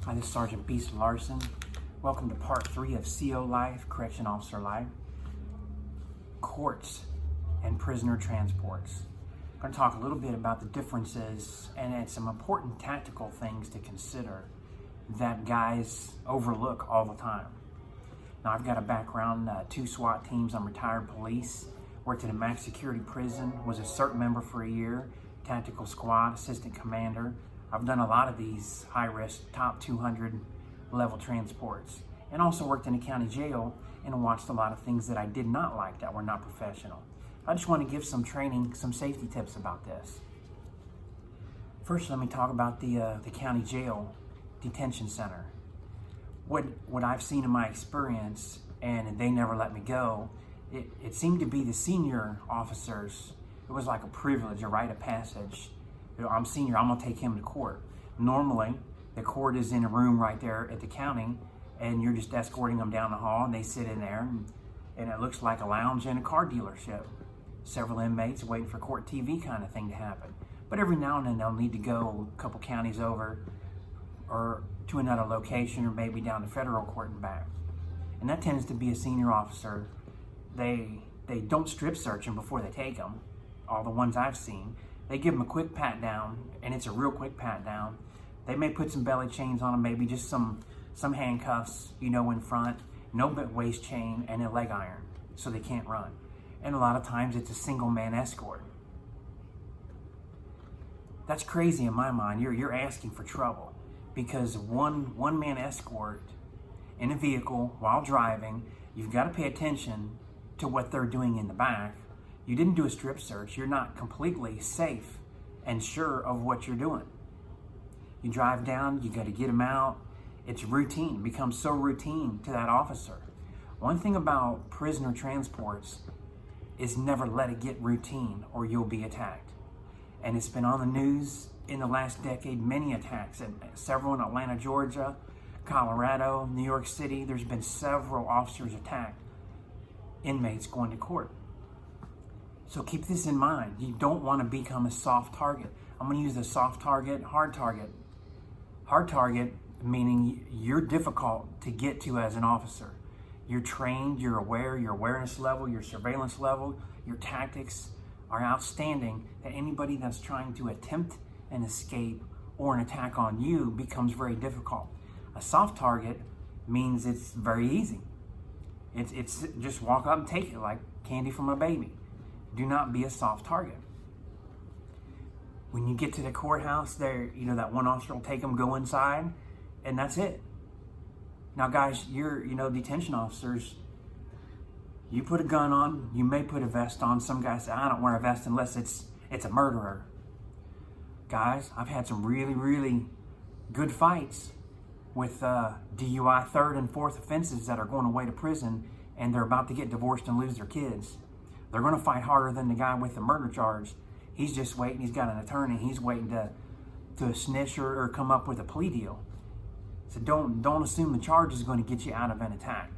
Hi, this is Sergeant Beast Larson. Welcome to part 3 of CO Life, Correction Officer Life, Courts and Prisoner Transports. I'm going to talk a little bit about the differences and some important tactical things to consider that guys overlook all the time. Now, I've got a background, 2 SWAT teams. I'm retired police, worked in a max security prison, was a CERT member for a year, tactical squad, assistant commander. I've done a lot of these high-risk, top 200 level transports, and also worked in a county jail and watched a lot of things that I did not like that were not professional. I just want to give some training, some safety tips about this. First, let me talk about the county jail detention center. What I've seen in my experience, and they never let me go, it seemed to be the senior officers. It was like a privilege, a rite of passage. I'm senior, I'm gonna take him to court. Normally, the court is in a room right there at the county, and you're just escorting them down the hall, and they sit in there, and it looks like a lounge in a car dealership. Several inmates waiting for court TV kind of thing to happen. But every now and then they'll need to go a couple counties over, or to another location, or maybe down to federal court and back. And that tends to be a senior officer. They don't strip search them before they take them, all the ones I've seen. They give them a quick pat down, and it's a real quick pat down. They may put some belly chains on them, maybe just some handcuffs, in front, no waist chain, and a leg iron, so they can't run. And a lot of times it's a single man escort. That's crazy in my mind. You're asking for trouble, because one man escort in a vehicle while driving, you've got to pay attention to what they're doing in the back. You didn't do a strip search. You're not completely safe and sure of what you're doing. You drive down, you got to get them out. It's routine. It becomes so routine to that officer. One thing about prisoner transports is never let it get routine or you'll be attacked. And it's been on the news in the last decade, many attacks, and several in Atlanta, Georgia, Colorado, New York City. There's been several officers attacked, inmates going to court. So keep this in mind. You don't want to become a soft target. I'm going to use the soft target, hard target. Hard target meaning you're difficult to get to as an officer. You're trained, you're aware, your awareness level, your surveillance level, your tactics are outstanding, that anybody that's trying to attempt an escape or an attack on you becomes very difficult. A soft target means it's very easy. It's just walk up and take it like candy from a baby. Do not be a soft target. When you get to the courthouse, there, that one officer will take them, go inside, and that's it. Now, guys, you're, detention officers, you put a gun on, you may put a vest on. Some guys say, I don't wear a vest unless it's a murderer. Guys, I've had some really, really good fights with DUI 3rd and 4th offenses that are going away to prison, and they're about to get divorced and lose their kids. They're going to fight harder than the guy with the murder charge. He's just waiting. He's got an attorney. He's waiting to snitch or come up with a plea deal. So don't assume the charge is going to get you out of an attack.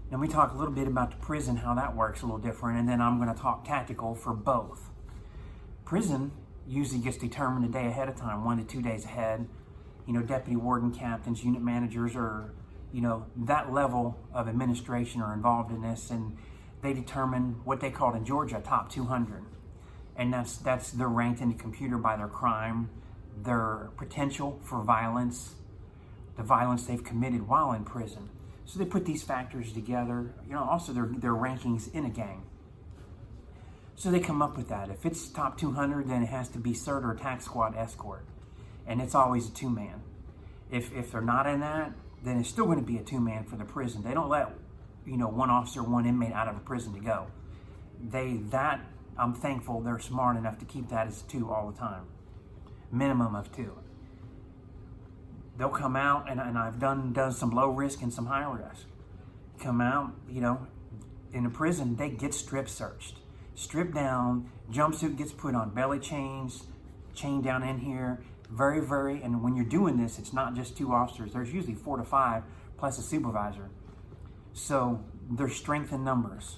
Now we talk a little bit about the prison, how that works a little different, and then I'm going to talk tactical for both. Prison usually gets determined a day ahead of time, 1 to 2 days ahead. Deputy warden captains, unit managers, or that level of administration are involved in this, and they determine what they call in Georgia top 200, and that's they're ranked in the computer by their crime, their potential for violence, the violence they've committed while in prison. So they put these factors together, also their rankings in a gang. So they come up with that. If it's top 200, then it has to be CERT or attack squad escort, and it's always a 2-man. If they're not in that, then it's still going to be a 2-man for the prison. They don't let, one officer, one inmate out of a prison to go. I'm thankful they're smart enough to keep that as 2 all the time. Minimum of 2. They'll come out, and I've done some low risk and some high risk. Come out, in a prison, they get strip searched. Stripped down, jumpsuit gets put on, belly chains, chain down in here. Very, very, and when you're doing this, it's not just 2 officers. There's usually 4 to 5 plus a supervisor. So there's strength in numbers.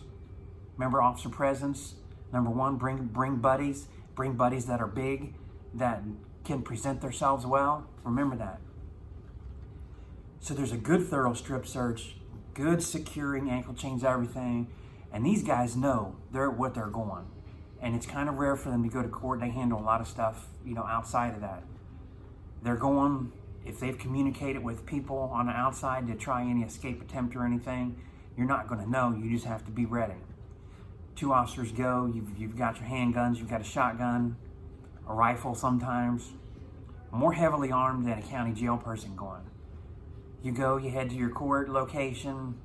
Remember officer presence. Number 1, bring buddies that are big, that can present themselves well, remember that. So there's a good thorough strip search, good securing, ankle chains, everything. And these guys know what they're going. And it's kind of rare for them to go to court. They handle a lot of stuff, outside of that. They're going, if they've communicated with people on the outside to try any escape attempt or anything, you're not going to know. You just have to be ready. 2 officers go, you've got your handguns, you've got a shotgun, a rifle sometimes. More heavily armed than a county jail person going. You go, you head to your court location,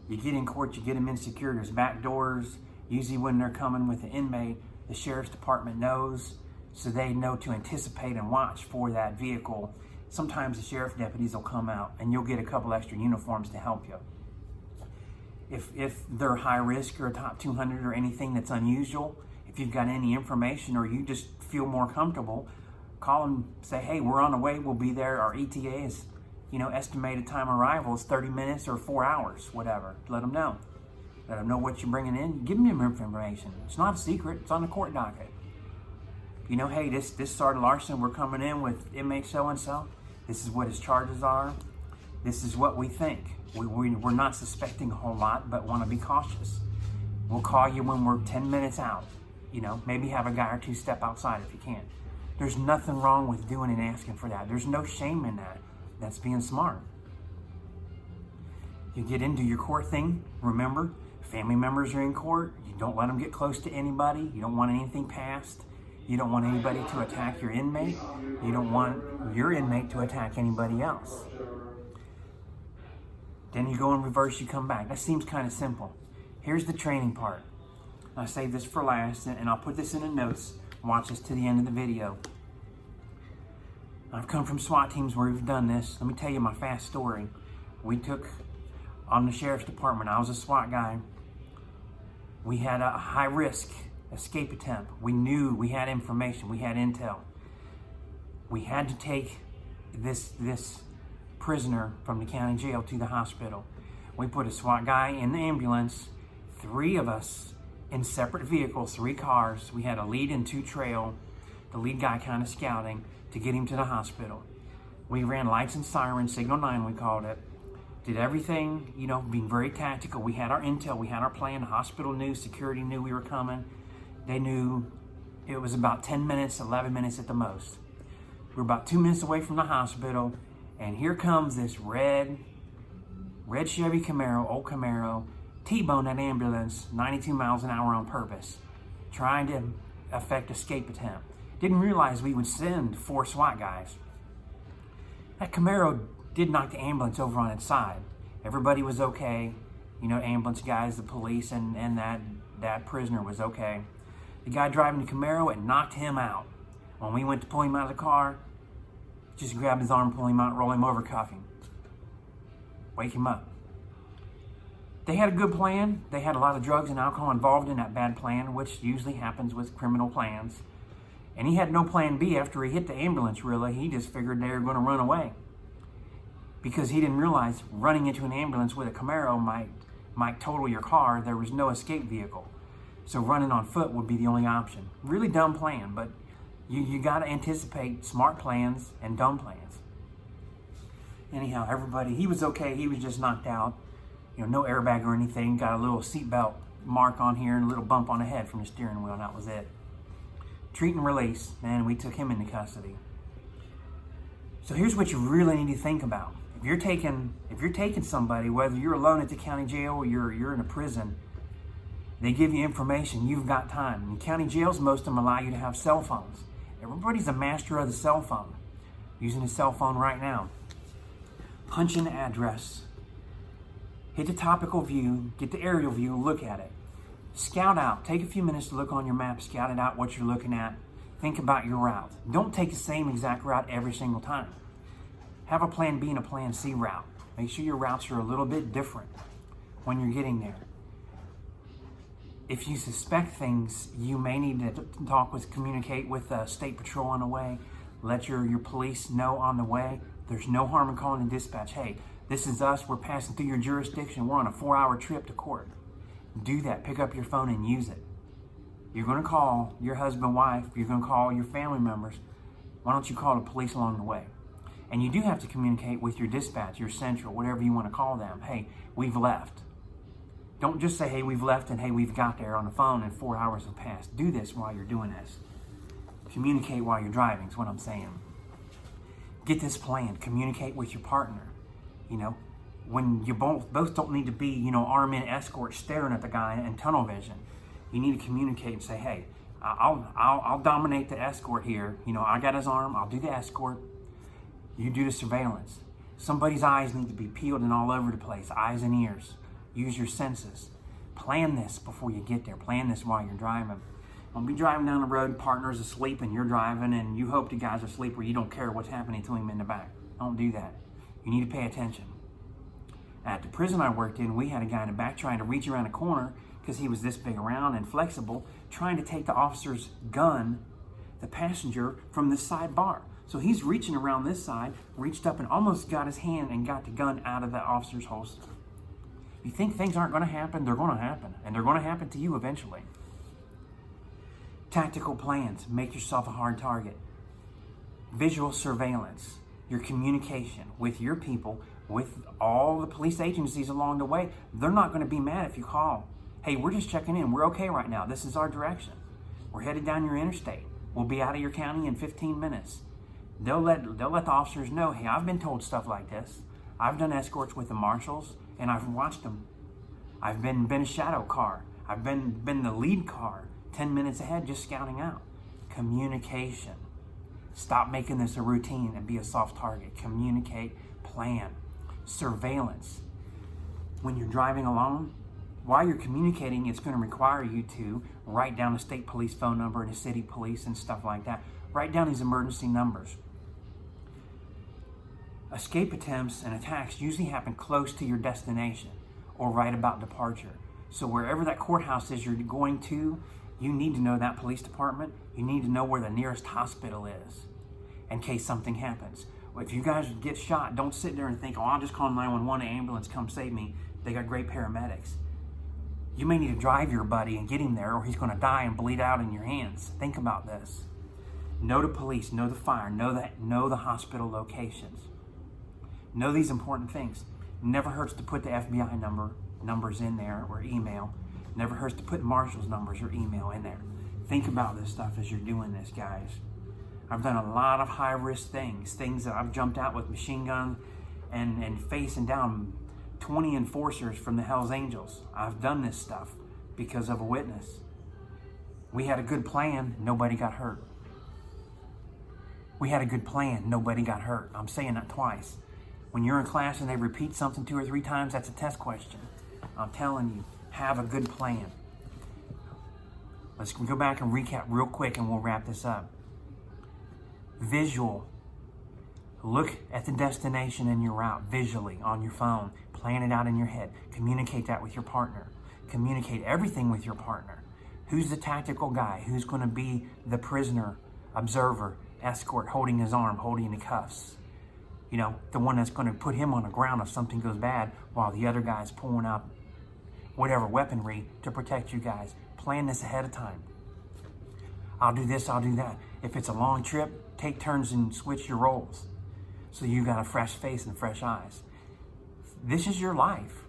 you get in court, you get them in secure. There's back doors. Usually when they're coming with an inmate, the sheriff's department knows, so they know to anticipate and watch for that vehicle. Sometimes the sheriff deputies will come out and you'll get a couple extra uniforms to help you. If they're high risk or a top 200 or anything that's unusual, if you've got any information or you just feel more comfortable, call them, say, hey, we're on the way, we'll be there. Our ETA is, estimated time arrival is 30 minutes or 4 hours, whatever. Let them know. Let them know what you're bringing in. Give them information. It's not a secret. It's on the court docket. Hey, this Sergeant Larson, we're coming in with inmate so-and-so. This is what his charges are. This is what we think. We're not suspecting a whole lot, but want to be cautious. We'll call you when we're 10 minutes out. Maybe have a guy or two step outside if you can. There's nothing wrong with doing and asking for that. There's no shame in that. That's being smart. You get into your court thing. Remember, family members are in court. You don't let them get close to anybody. You don't want anything passed. You don't want anybody to attack your inmate. You don't want your inmate to attack anybody else. Then you go in reverse, you come back. That seems kind of simple. Here's the training part. I saved this for last, and I'll put this in the notes. Watch this to the end of the video. I've come from SWAT teams where we've done this. Let me tell you my fast story. We took on the sheriff's department. I was a SWAT guy. We had a high risk escape attempt. We knew, we had information, we had intel. We had to take this prisoner from the county jail to the hospital. We put a SWAT guy in the ambulance, 3 of us in separate vehicles, 3 cars. We had a lead and 2 trail. The lead guy kind of scouting to get him to the hospital. We ran lights and sirens, Signal 9 we called it. Did everything, being very tactical. We had our intel, we had our plan. The hospital knew, security knew we were coming. They knew it was about 10 minutes, 11 minutes at the most. We're about 2 minutes away from the hospital, and here comes this red Chevy Camaro, old Camaro, T-bone that ambulance, 92 miles an hour on purpose, trying to effect escape attempt. Didn't realize we would send 4 SWAT guys. That Camaro did knock the ambulance over on its side. Everybody was okay. Ambulance guys, the police, and that prisoner was okay. The guy driving the Camaro, it knocked him out. When we went to pull him out of the car, just grab his arm, pull him out, roll him over, cuff him. Wake him up. They had a good plan. They had a lot of drugs and alcohol involved in that bad plan, which usually happens with criminal plans. And he had no plan B after he hit the ambulance, really. He just figured they were going to run away. Because he didn't realize running into an ambulance with a Camaro might total your car. There was no escape vehicle. So running on foot would be the only option. Really dumb plan, but you got to anticipate smart plans and dumb plans. Anyhow, everybody, he was okay. He was just knocked out. No airbag or anything. Got a little seatbelt mark on here and a little bump on the head from the steering wheel, and that was it. Treat and release, and we took him into custody. So here's what you really need to think about. If you're taking somebody, whether you're alone at the county jail or you're in a prison, they give you information, you've got time. In county jails, most of them allow you to have cell phones. Everybody's a master of the cell phone. Using a cell phone right now. Punch in the address. Hit the topical view, get the aerial view, look at it. Scout out. Take a few minutes to look on your map, scout it out what you're looking at. Think about your route. Don't take the same exact route every single time. Have a plan B and a plan C route. Make sure your routes are a little bit different when you're getting there. If you suspect things, you may need to communicate with State Patrol on the way. Let your police know on the way. There's no harm in calling the dispatch. Hey, this is us. We're passing through your jurisdiction. We're on a 4-hour trip to court. Do that. Pick up your phone and use it. You're going to call your husband, wife. You're going to call your family members. Why don't you call the police along the way? And you do have to communicate with your dispatch, your central, whatever you want to call them. Hey, we've left. Don't just say, hey, we've left, and hey, we've got there on the phone and 4 hours have passed. Do this while you're doing this. Communicate while you're driving is what I'm saying. Get this planned. Communicate with your partner. You know, when you both don't need to be, you know, arm in escort staring at the guy in tunnel vision. You need to communicate and say, hey, I'll dominate the escort here. You know, I got his arm. I'll do the escort. You do the surveillance. Somebody's eyes need to be peeled and all over the place. Eyes and ears. Use your senses. Plan this before you get there. Plan this while you're driving. Don't be driving down the road, partner's asleep and you're driving and you hope the guy's asleep or you don't care what's happening to him in the back. Don't do that. You need to pay attention. At the prison I worked in, we had a guy in the back trying to reach around a corner because he was this big around and flexible, trying to take the officer's gun, the passenger, from this side bar. So he's reaching around this side, reached up and almost got his hand and got the gun out of that officer's holster. You think things aren't going to happen? They're going to happen. And they're going to happen to you eventually. Tactical plans. Make yourself a hard target. Visual surveillance. Your communication with your people, with all the police agencies along the way. They're not going to be mad if you call. Hey, we're just checking in. We're okay right now. This is our direction. We're headed down your interstate. We'll be out of your county in 15 minutes. They'll let the officers know, hey, I've been told stuff like this. I've done escorts with the marshals, and I've watched them. I've been a shadow car. I've been the lead car, 10 minutes ahead, just scouting out. Communication. Stop making this a routine and be a soft target. Communicate, plan. Surveillance. When you're driving alone, while you're communicating, it's going to require you to write down a state police phone number and a city police and stuff like that. Write down these emergency numbers. Escape attempts and attacks usually happen close to your destination or right about departure. So wherever that courthouse is you're going to, you need to know that police department. You need to know where the nearest hospital is in case something happens. If you guys get shot, don't sit there and think, oh, I'll just call 911, an ambulance, come save me. They got great paramedics. You may need to drive your buddy and get him there or he's going to die and bleed out in your hands. Think about this. Know the police, know the fire, know the hospital locations. Know these important things. Never hurts to put the FBI numbers in there or email. Never hurts to put marshal's numbers or email in there. Think about this stuff as you're doing this, guys. I've done a lot of high-risk things that I've jumped out with machine guns and facing down 20 enforcers from the Hells Angels. I've done this stuff because of a witness. We had a good plan, nobody got hurt. We had a good plan, nobody got hurt. I'm saying that twice. When you're in class and they repeat something 2 or 3 times, that's a test question. I'm telling you, have a good plan. Let's go back and recap real quick and we'll wrap this up. Visual. Look at the destination and your route visually on your phone. Plan it out in your head. Communicate that with your partner. Communicate everything with your partner. Who's the tactical guy? Who's going to be the prisoner, observer, escort, holding his arm, holding the cuffs? You know, the one that's going to put him on the ground if something goes bad while the other guy's pulling out whatever weaponry to protect you guys. Plan this ahead of time. I'll do this, I'll do that. If it's a long trip, take turns and switch your roles so you got a fresh face and fresh eyes. This is your life.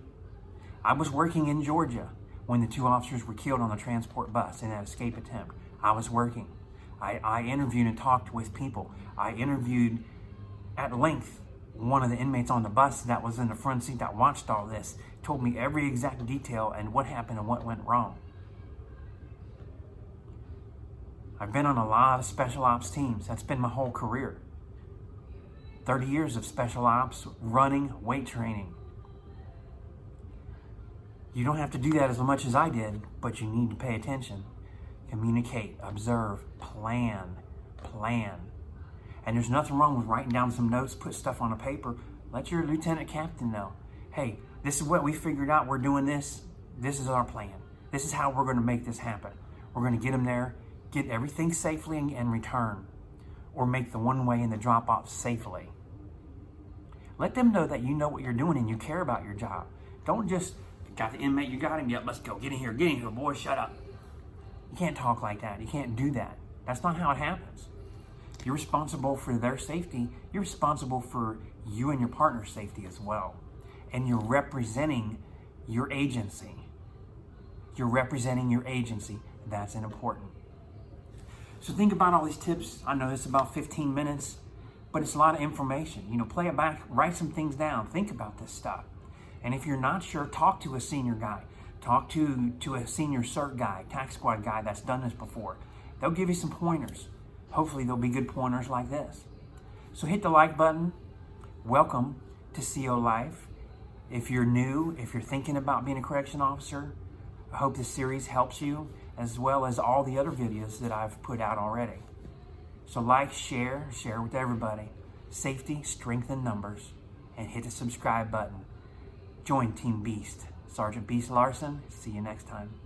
I was working in Georgia when the 2 officers were killed on the transport bus in that escape attempt. I was working. I interviewed and talked with people. I interviewed at length one of the inmates on the bus that was in the front seat that watched all this, told me every exact detail and what happened and what went wrong. I've been on a lot of special ops teams. That's been my whole career. 30 years of special ops, running, weight training. You don't have to do that as much as I did, but you need to pay attention. Communicate, observe, plan. And there's nothing wrong with writing down some notes, put stuff on a paper. Let your lieutenant captain know, hey, this is what we figured out. We're doing this. This is our plan. This is how we're going to make this happen. We're going to get them there, get everything safely and return, or make the one-way and the drop-off safely. Let them know that you know what you're doing and you care about your job. Don't just, got the inmate, you got him, yep, let's go, get in here, boy, shut up. You can't talk like that. You can't do that. That's not how it happens. You're responsible for their safety. You're responsible for you and your partner's safety as well. And you're representing your agency. You're representing your agency. That's important. So think about all these tips. I know it's about 15 minutes, but it's a lot of information. Play it back, write some things down, think about this stuff. And if you're not sure, talk to a senior guy. Talk to a senior CERT guy, tax squad guy that's done this before. They'll give you some pointers. Hopefully they'll be good pointers like this. So hit the like button. Welcome to CO Life. If you're new, if you're thinking about being a correction officer, I hope this series helps you, as well as all the other videos that I've put out already. So like, share with everybody. Safety, strength in numbers, and hit the subscribe button. Join Team Beast. Sergeant Beast Larson. See you next time.